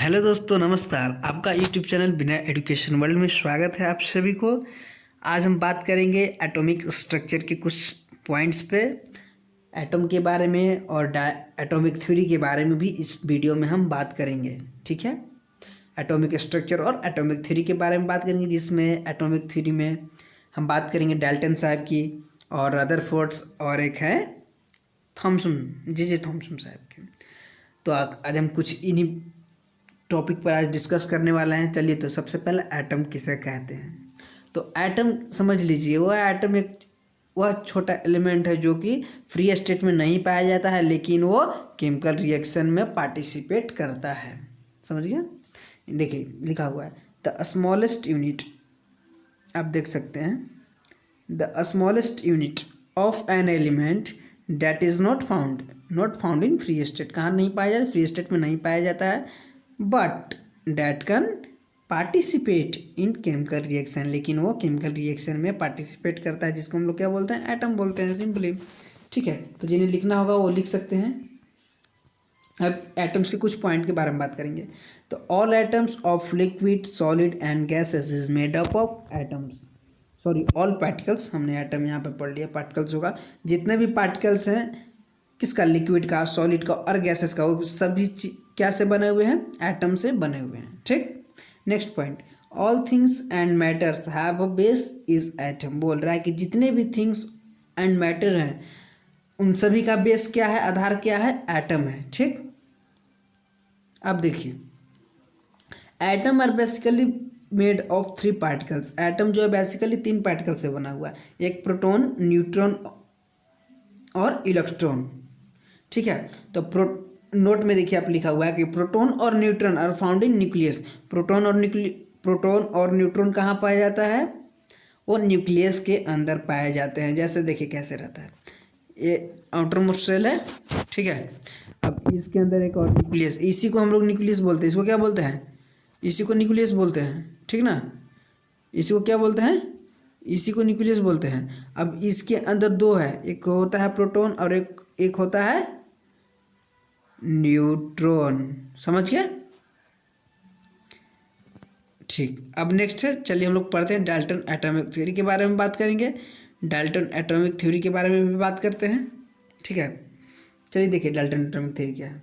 Hello दोस्तों, नमस्कार। आपका यूट्यूब चैनल बिना एजुकेशन वर्ल्ड में स्वागत है आप सभी को। आज हम बात करेंगे एटॉमिक स्ट्रक्चर के कुछ पॉइंट्स पे, एटॉम के बारे में और एटॉमिक थ्योरी के बारे में भी इस वीडियो में हम बात करेंगे। ठीक है, एटॉमिक स्ट्रक्चर और एटॉमिक थ्योरी के बारे में बात करेंगे, जिसमें एटॉमिक थ्योरी में हम बात करेंगे डाल्टन साहब की और रदरफोर्ड्स और एक है थॉमसन, जे थॉमसन साहब की। तो आज हम कुछ इन्हीं टॉपिक पर आज डिस्कस करने वाले हैं। चलिए, तो सबसे पहले एटम किसे कहते हैं। तो एटम समझ लीजिए, वह एटम एक वह छोटा एलिमेंट है जो कि फ्री स्टेट में नहीं पाया जाता है, लेकिन वो केमिकल रिएक्शन में पार्टिसिपेट करता है। समझ गया? देखिए लिखा हुआ है द स्मॉलेस्ट यूनिट, आप देख सकते हैं, the smallest unit of an element that is not found in free state. कहाँ नहीं पाया जाता? फ्री स्टेट में नहीं पाया जाता है। But that can participate in chemical reaction, लेकिन वो केमिकल रिएक्शन में पार्टिसिपेट करता है, जिसको हम लोग क्या बोलते हैं? एटम बोलते हैं सिंपली। ठीक है, तो जिन्हें लिखना होगा वो लिख सकते हैं। अब एटम्स के कुछ पॉइंट के बारे में बात करेंगे। तो all atoms of liquid, solid and gases is made up of atoms, sorry all particles, हमने एटम यहाँ पे पढ़ लिया, पार्टिकल्स होगा। जितने भी पार्टिकल्स हैं किसका? लिक्विड का, सॉलिड का और गैसेस का, वो सभी क्या से बने हुए हैं? एटम से बने हुए हैं। ठीक, next point, all things and matters have a base is atom. बोल रहा है कि जितने भी थिंग्स एंड मैटर हैं उन सभी का बेस क्या है? आधार क्या है? एटम है। ठीक, अब देखिए, atom are basically made of 3 particles. Atom जो है बेसिकली 3 पार्टिकल से बना हुआ है, एक प्रोटॉन, न्यूट्रॉन और इलेक्ट्रॉन। ठीक है, तो नोट में देखिए आप लिखा हुआ है कि प्रोटॉन और neutron are found in nucleus. Proton और न्यूट्रॉन कहाँ पाया जाता है? वो न्यूक्लियस के अंदर पाए जाते हैं। जैसे देखिए कैसे रहता है, ये आउटर मोस्ट सेल है। ठीक है, अब इसके अंदर एक और न्यूक्लियस, इसी को हम लोग न्यूक्लियस बोलते हैं। इसको क्या बोलते हैं? इसी को न्यूक्लियस बोलते हैं। ठीक ना, इसी को क्या बोलते हैं? इसी को न्यूक्लियस बोलते हैं। अब इसके अंदर 2 है, एक होता है प्रोटॉन और एक होता है न्यूट्रॉन। समझ गए? ठीक, अब नेक्स्ट है, चलिए हम लोग पढ़ते हैं डाल्टन एटॉमिक थ्योरी के बारे में बात करेंगे। डाल्टन एटॉमिक थ्योरी के बारे में भी बात करते हैं। ठीक है, चलिए देखिए डाल्टन एटॉमिक थ्योरी क्या है।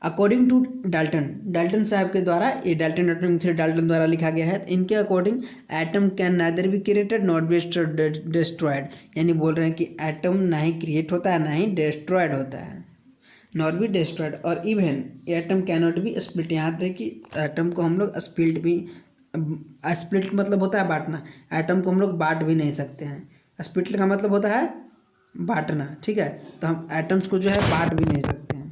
अकॉर्डिंग टू डाल्टन साहब के द्वारा, ये डाल्टन एटॉमिक थ्योरी डाल्टन द्वारा लिखा गया है। इनके according atom can neither be created not be destroyed, यानी बोल रहे हैं कि एटम ना ही क्रिएट होता है ना ही डिस्ट्रॉयड होता है, नॉट बी डिस्ट्रॉयड। और even atom cannot be split, यहाँ तक कि एटम को हम लोग स्प्लिट मतलब होता है बांटना, एटम को हम लोग बांट भी नहीं सकते हैं। स्प्लिट का मतलब होता है बांटना। ठीक है, तो हम एटम्स को जो है बांट भी नहीं सकते हैं।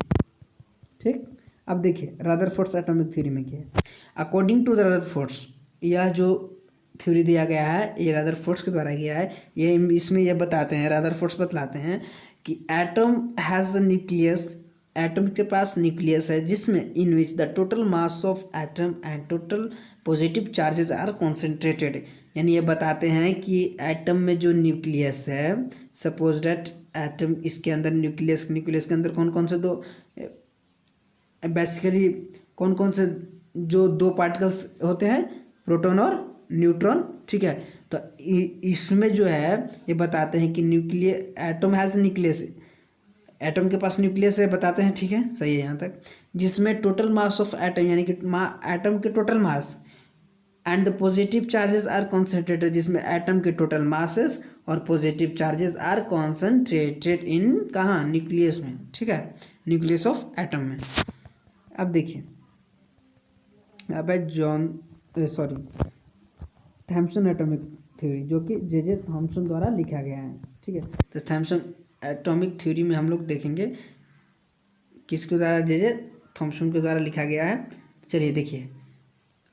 ठीक, अब देखिए रदरफोर्ड्स एटॉमिक थ्योरी में क्या है। अकॉर्डिंग टू द रदरफोर्ड्स, यह जो थ्योरी दिया गया है ये रदरफोर्ड्स के द्वारा किया है। ये इसमें ये बताते हैं, रदरफोर्ड्स बतलाते हैं कि atom has a nucleus, atom के पास न्यूक्लियस है जिसमें in which the total mass of atom and total positive charges are concentrated. यानी ये बताते हैं कि एटम में जो न्यूक्लियस है, सपोज डैट एटम, इसके अंदर न्यूक्लियस के अंदर कौन कौन से दो, बेसिकली कौन कौन से जो 2 पार्टिकल्स होते हैं, प्रोटॉन और न्यूट्रॉन। ठीक है, तो इसमें जो है ये बताते हैं कि एटम हैज़ न्यूक्लियस, एटम के पास न्यूक्लियस है बताते हैं। ठीक है, सही है यहाँ तक। जिसमें टोटल मास ऑफ एटम, यानी कि एटम के total mass and the positive charges are concentrated, जिसमें एटम के टोटल मासेस और positive charges are concentrated in कहाँ? न्यूक्लियस में। ठीक है, न्यूक्लियस ऑफ एटम में। अब देखिए, अब है थॉमसन एटॉमिक थ्योरी, जो कि जे थॉमसन द्वारा लिखा गया है। ठीक है, तो थॉमसन एटॉमिक थ्योरी में हम लोग देखेंगे किसके द्वारा? जे थॉमसन के द्वारा लिखा गया है। चलिए देखिए,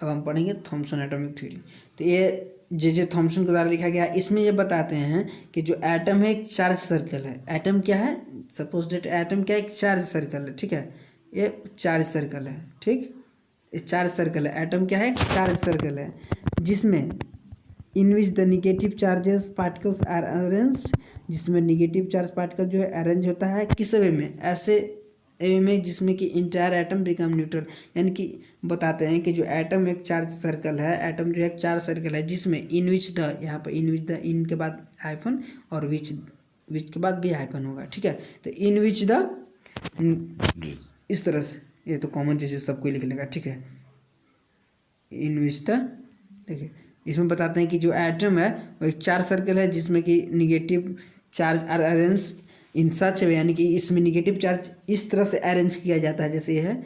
अब हम पढ़ेंगे थॉमसन एटॉमिक थ्योरी। तो ये जे थॉमसन के द्वारा लिखा गया है। इसमें ये बताते हैं कि जो एटम है एक चार्ज सर्कल है। एटम क्या है? सपोज डेट एटम क्या है? एक चार्ज सर्कल है। ठीक है, ये चार्ज सर्कल है। ठीक, ये चार्ज सर्कल है। एटम क्या है? चार्ज सर्कल है, जिसमें in which the negative charges particles are arranged, जिसमें निगेटिव चार्ज पार्टिकल जो है अरेंज होता है किस वे में? ऐसे में जिसमें कि इंटायर एटम बिकम न्यूट्रल, यानी कि बताते हैं कि जो एटम एक चार्ज सर्कल है, एटम जो है एक चार्ज सर्कल है जिसमें इन विच द, यहाँ पर इन विच द, इन के बाद हाइफन और विच के बाद भी हाइफन होगा, ठीक है। तो इन विच द, इस तरह से, ये तो कॉमन चीज़ है, सबको लिख लेगा, ठीक है। इन विच द, देखिए इसमें बताते हैं कि जो एटम है वो एक चार्ज सर्कल है जिसमें कि negative charge are arrange in such way, यानी कि इसमें निगेटिव चार्ज इस तरह से अरेंज किया जाता है, जैसे ये है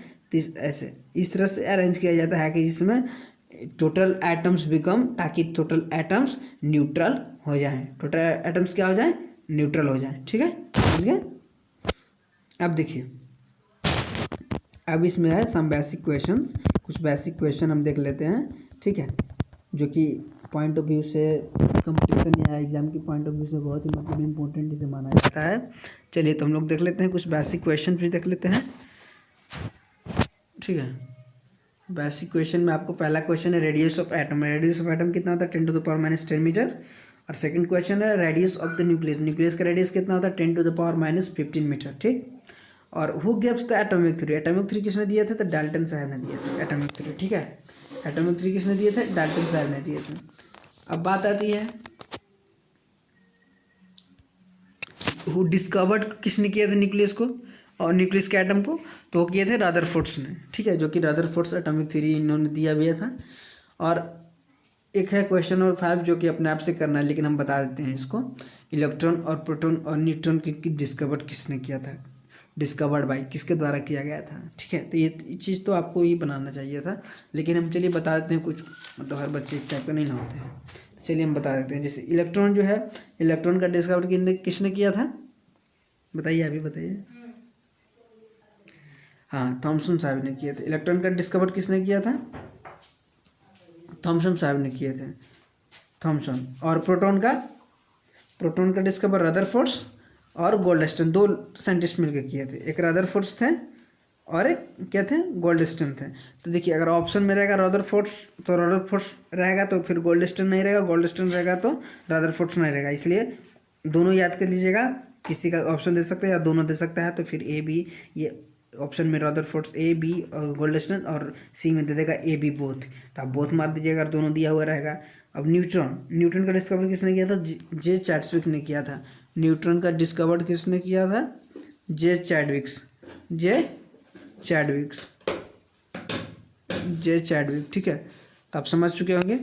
ऐसे इस तरह से अरेंज किया जाता है कि जिसमें टोटल एटम्स बिकम, ताकि टोटल एटम्स न्यूट्रल हो जाएं, टोटल एटम्स क्या हो जाएं, न्यूट्रल हो जाएं, ठीक है, समझ गए। अब देखिए, अब इसमें है सम बेसिक क्वेश्चन, कुछ बेसिक क्वेश्चन हम देख लेते हैं, ठीक है, जो कि पॉइंट ऑफ व्यू से कंपटीशन या एग्जाम की पॉइंट ऑफ व्यू से बहुत ही मतलब इम्पोर्टेंट इसे माना जाता है। चलिए तो हम लोग देख लेते हैं, कुछ बेसिक क्वेश्चन भी देख लेते हैं, ठीक है। बेसिक क्वेश्चन में आपको पहला क्वेश्चन है radius of atom, radius of atom कितना होता है 10⁻⁻10 मीटर। और सेकंड क्वेश्चन है radius of the nucleus, nucleus का रेडियस कितना होता है 10⁻⁻15 मीटर, ठीक। और who gives the atomic theory, atomic theory किसने दिए थे, तो डाल्टन साहब ने दिए थे एटॉमिक थ्योरी, ठीक है। एटॉमिक थ्योरी किसने दिए थे, डाल्टन साहब ने दिए थे। अब बात आती है हु डिस्कवर्ड, किसने किया था न्यूक्लियस को और न्यूक्लियस के एटम को, तो वो किए थे रदरफोर्ड्स ने, ठीक है, जो कि रदरफोर्ड्स एटॉमिक थ्योरी इन्होंने दिया भी था। और एक है क्वेश्चन नंबर 5 जो कि अपने आप से करना है, लेकिन हम बता देते हैं इसको, इलेक्ट्रॉन और प्रोटॉन और न्यूट्रॉन की डिस्कवर्ड किसने किया था, डिस्कवर्ड बाय किसके द्वारा किया गया था, ठीक है। तो ये चीज़ तो आपको ही बनाना चाहिए था, लेकिन हम चलिए बता देते हैं, कुछ मतलब हर बच्चे इस टाइप का नहीं ना होते हैं, तो चलिए हम बता देते हैं। जैसे इलेक्ट्रॉन जो है, इलेक्ट्रॉन का डिस्कवर किसने किया था, बताइए, अभी बताइए। हाँ, थॉमसन साहब ने किया था। इलेक्ट्रॉन का डिस्कवर किसने किया था, थॉमसन साहब ने किए थे, थॉमसन। और प्रोटॉन का डिस्कवर रदरफोर्ड्स और गोल्डस्टन, दो साइंटिस्ट मिलकर किए थे, एक रदरफोर्ड्स थे और एक क्या थे, गोल्डस्टन थे। तो देखिए अगर ऑप्शन में रहेगा रदरफोर्ड्स तो रदरफोर्ड्स रहेगा, तो फिर गोल्डस्टन नहीं रहेगा, गोल्डस्टन रहेगा तो रदरफोर्ड्स नहीं रहेगा, इसलिए दोनों याद कर लीजिएगा, किसी का ऑप्शन दे सकते हैं या दोनों दे सकता है, तो फिर ए बी, ये ऑप्शन में रदरफोर्ड्स ए बी और गोल्डस्टन, और सी में दे देगा ए बी बोथ, तो आप बोथ मार दीजिएगा अगर दोनों दिया हुआ रहेगा। अब न्यूट्रॉन का डिस्कवर किसने किया था, जे चैडविक ने किया था। न्यूट्रॉन का डिस्कवर किसने किया था, जे चैडविक, ठीक है। तो आप समझ चुके होंगे।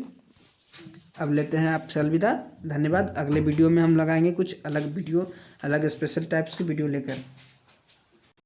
अब लेते हैं आपसे अलविदा, धन्यवाद। अगले वीडियो में हम लगाएंगे कुछ अलग वीडियो, अलग स्पेशल टाइप्स की वीडियो लेकर।